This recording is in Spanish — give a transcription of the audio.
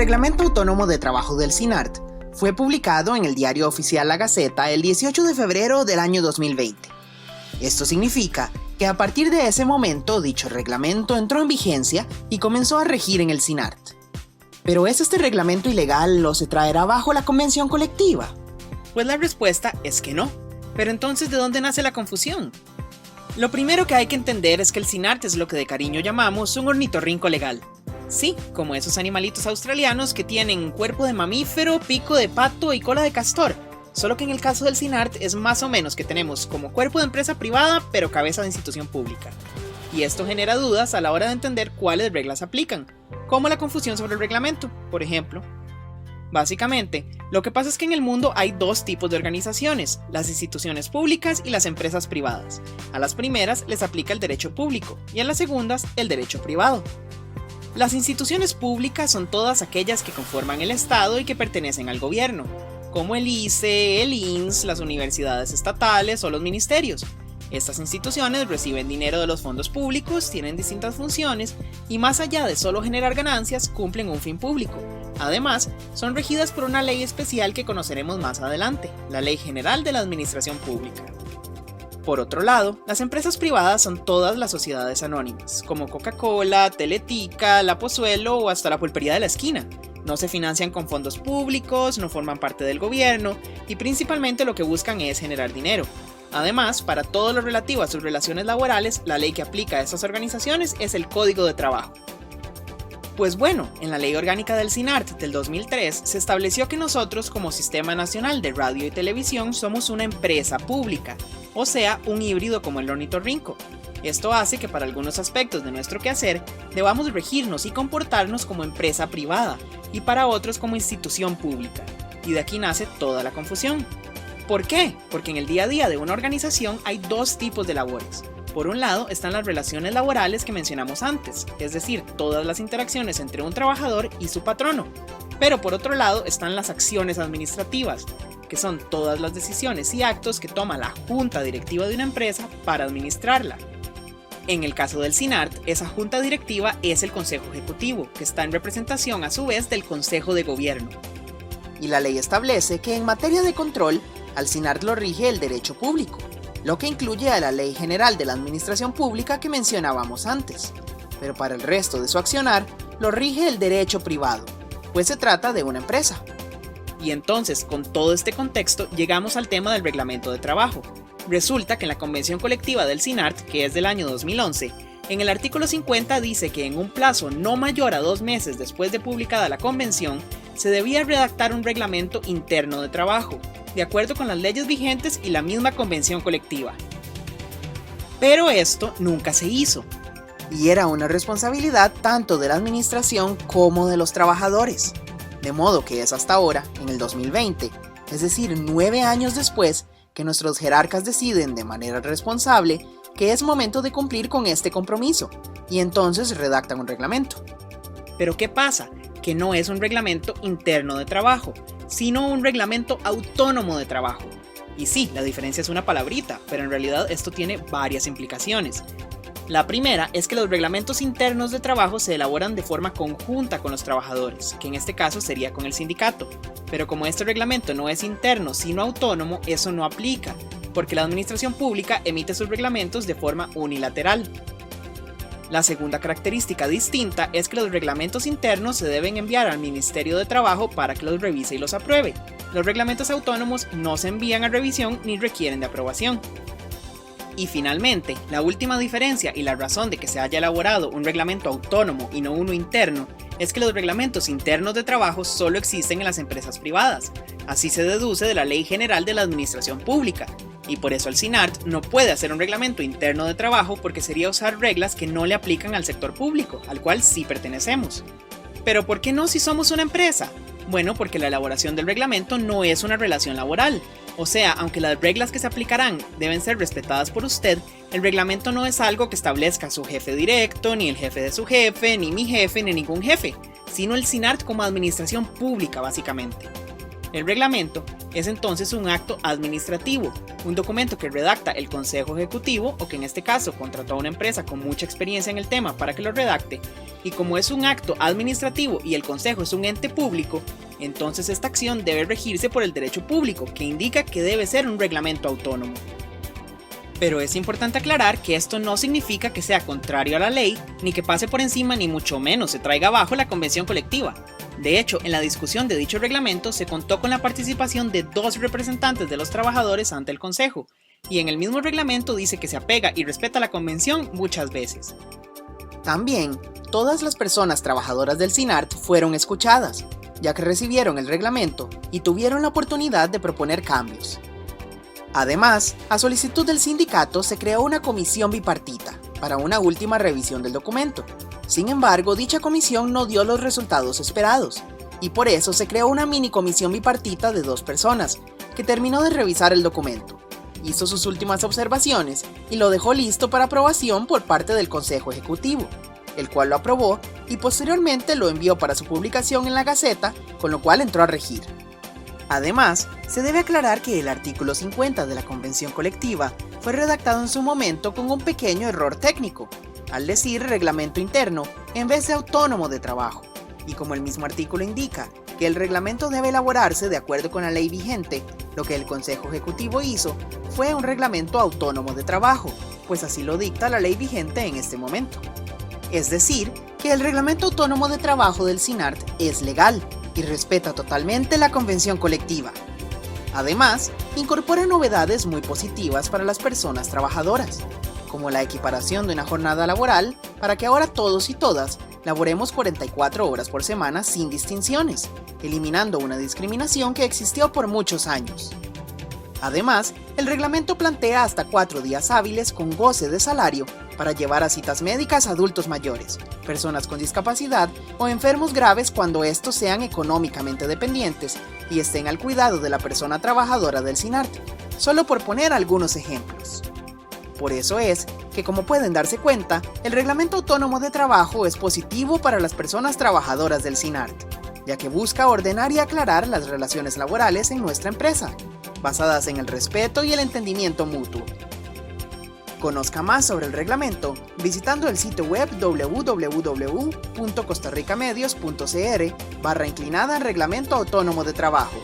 Reglamento Autónomo de Trabajo del SINART fue publicado en el Diario Oficial La Gaceta el 18 de febrero del año 2020. Esto significa que a partir de ese momento dicho reglamento entró en vigencia y comenzó a regir en el SINART. ¿Pero es este reglamento ilegal o se traerá bajo la convención colectiva? Pues la respuesta es que no. Pero entonces, ¿de dónde nace la confusión? Lo primero que hay que entender es que el SINART es lo que de cariño llamamos un ornitorrinco legal. Sí, como esos animalitos australianos que tienen cuerpo de mamífero, pico de pato y cola de castor. Solo que en el caso del SINART es más o menos que tenemos como cuerpo de empresa privada, pero cabeza de institución pública. Y esto genera dudas a la hora de entender cuáles reglas aplican, como la confusión sobre el reglamento, por ejemplo. Básicamente, lo que pasa es que en el mundo hay dos tipos de organizaciones, las instituciones públicas y las empresas privadas. A las primeras les aplica el derecho público y a las segundas el derecho privado. Las instituciones públicas son todas aquellas que conforman el Estado y que pertenecen al gobierno, como el ICE, el INS, las universidades estatales o los ministerios. Estas instituciones reciben dinero de los fondos públicos, tienen distintas funciones y más allá de solo generar ganancias, cumplen un fin público. Además, son regidas por una ley especial que conoceremos más adelante, la Ley General de la Administración Pública. Por otro lado, las empresas privadas son todas las sociedades anónimas, como Coca-Cola, Teletica, La Pozuelo o hasta la pulpería de la esquina. No se financian con fondos públicos, no forman parte del gobierno y principalmente lo que buscan es generar dinero. Además, para todo lo relativo a sus relaciones laborales, la ley que aplica a estas organizaciones es el Código de Trabajo. Pues bueno, en la Ley Orgánica del SINART del 2003 se estableció que nosotros como Sistema Nacional de Radio y Televisión somos una empresa pública, o sea, un híbrido como el ornitorrinco. Esto hace que para algunos aspectos de nuestro quehacer debamos regirnos y comportarnos como empresa privada y para otros como institución pública. Y de aquí nace toda la confusión. ¿Por qué? Porque en el día a día de una organización hay dos tipos de labores. Por un lado están las relaciones laborales que mencionamos antes, es decir, todas las interacciones entre un trabajador y su patrono. Pero por otro lado están las acciones administrativas, que son todas las decisiones y actos que toma la junta directiva de una empresa para administrarla. En el caso del SINART, esa junta directiva es el Consejo Ejecutivo, que está en representación a su vez del Consejo de Gobierno. Y la ley establece que en materia de control, al SINART lo rige el derecho público, lo que incluye a la Ley General de la Administración Pública que mencionábamos antes. Pero para el resto de su accionar, lo rige el derecho privado, pues se trata de una empresa. Y entonces, con todo este contexto, llegamos al tema del reglamento de trabajo. Resulta que en la Convención Colectiva del SINART, que es del año 2011, en el artículo 50 dice que en un plazo no mayor a 2 meses después de publicada la convención, se debía redactar un reglamento interno de trabajo, de acuerdo con las leyes vigentes y la misma convención colectiva. Pero esto nunca se hizo. Y era una responsabilidad tanto de la administración como de los trabajadores. De modo que es hasta ahora, en el 2020, es decir, 9 años después, que nuestros jerarcas deciden de manera responsable que es momento de cumplir con este compromiso, y entonces redactan un reglamento. ¿Pero qué pasa? Que no es un reglamento interno de trabajo, sino un reglamento autónomo de trabajo. Y sí, la diferencia es una palabrita, pero en realidad esto tiene varias implicaciones. La primera es que los reglamentos internos de trabajo se elaboran de forma conjunta con los trabajadores, que en este caso sería con el sindicato. Pero como este reglamento no es interno sino autónomo, eso no aplica, porque la administración pública emite sus reglamentos de forma unilateral. La segunda característica distinta es que los reglamentos internos se deben enviar al Ministerio de Trabajo para que los revise y los apruebe. Los reglamentos autónomos no se envían a revisión ni requieren de aprobación. Y finalmente, la última diferencia y la razón de que se haya elaborado un reglamento autónomo y no uno interno es que los reglamentos internos de trabajo solo existen en las empresas privadas. Así se deduce de la Ley General de la Administración Pública. Y por eso el SINART no puede hacer un reglamento interno de trabajo porque sería usar reglas que no le aplican al sector público, al cual sí pertenecemos. ¿Pero por qué no si somos una empresa? Bueno, porque la elaboración del reglamento no es una relación laboral. O sea, aunque las reglas que se aplicarán deben ser respetadas por usted, el reglamento no es algo que establezca su jefe directo, ni el jefe de su jefe, ni mi jefe, ni ningún jefe, sino el SINART como administración pública básicamente. El reglamento es entonces un acto administrativo, un documento que redacta el Consejo Ejecutivo o que en este caso contrató a una empresa con mucha experiencia en el tema para que lo redacte, y como es un acto administrativo y el Consejo es un ente público, entonces esta acción debe regirse por el derecho público, que indica que debe ser un reglamento autónomo. Pero es importante aclarar que esto no significa que sea contrario a la ley, ni que pase por encima ni mucho menos se traiga abajo la convención colectiva. De hecho, en la discusión de dicho reglamento se contó con la participación de 2 representantes de los trabajadores ante el Consejo, y en el mismo reglamento dice que se apega y respeta la convención muchas veces. También, todas las personas trabajadoras del SINART fueron escuchadas, ya que recibieron el reglamento y tuvieron la oportunidad de proponer cambios. Además, a solicitud del sindicato se creó una comisión bipartita para una última revisión del documento. Sin embargo, dicha comisión no dio los resultados esperados, y por eso se creó una mini comisión bipartita de 2 personas, que terminó de revisar el documento, hizo sus últimas observaciones y lo dejó listo para aprobación por parte del Consejo Ejecutivo, el cual lo aprobó y posteriormente lo envió para su publicación en la Gaceta, con lo cual entró a regir. Además, se debe aclarar que el artículo 50 de la Convención Colectiva fue redactado en su momento con un pequeño error técnico, al decir reglamento interno en vez de autónomo de trabajo, y como el mismo artículo indica que el reglamento debe elaborarse de acuerdo con la ley vigente, lo que el Consejo Ejecutivo hizo fue un reglamento autónomo de trabajo, pues así lo dicta la ley vigente en este momento. Es decir, que el reglamento autónomo de trabajo del SINART es legal y respeta totalmente la convención colectiva. Además, incorpora novedades muy positivas para las personas trabajadoras, como la equiparación de una jornada laboral para que ahora todos y todas laboremos 44 horas por semana sin distinciones, eliminando una discriminación que existió por muchos años. Además, el reglamento plantea hasta 4 días hábiles con goce de salario para llevar a citas médicas a adultos mayores, personas con discapacidad o enfermos graves cuando estos sean económicamente dependientes y estén al cuidado de la persona trabajadora del SINART, solo por poner algunos ejemplos. Por eso es que, como pueden darse cuenta, el Reglamento Autónomo de Trabajo es positivo para las personas trabajadoras del SINART, ya que busca ordenar y aclarar las relaciones laborales en nuestra empresa, basadas en el respeto y el entendimiento mutuo. Conozca más sobre el reglamento visitando el sitio web www.costarricamedios.cr/Reglamento Autónomo de Trabajo.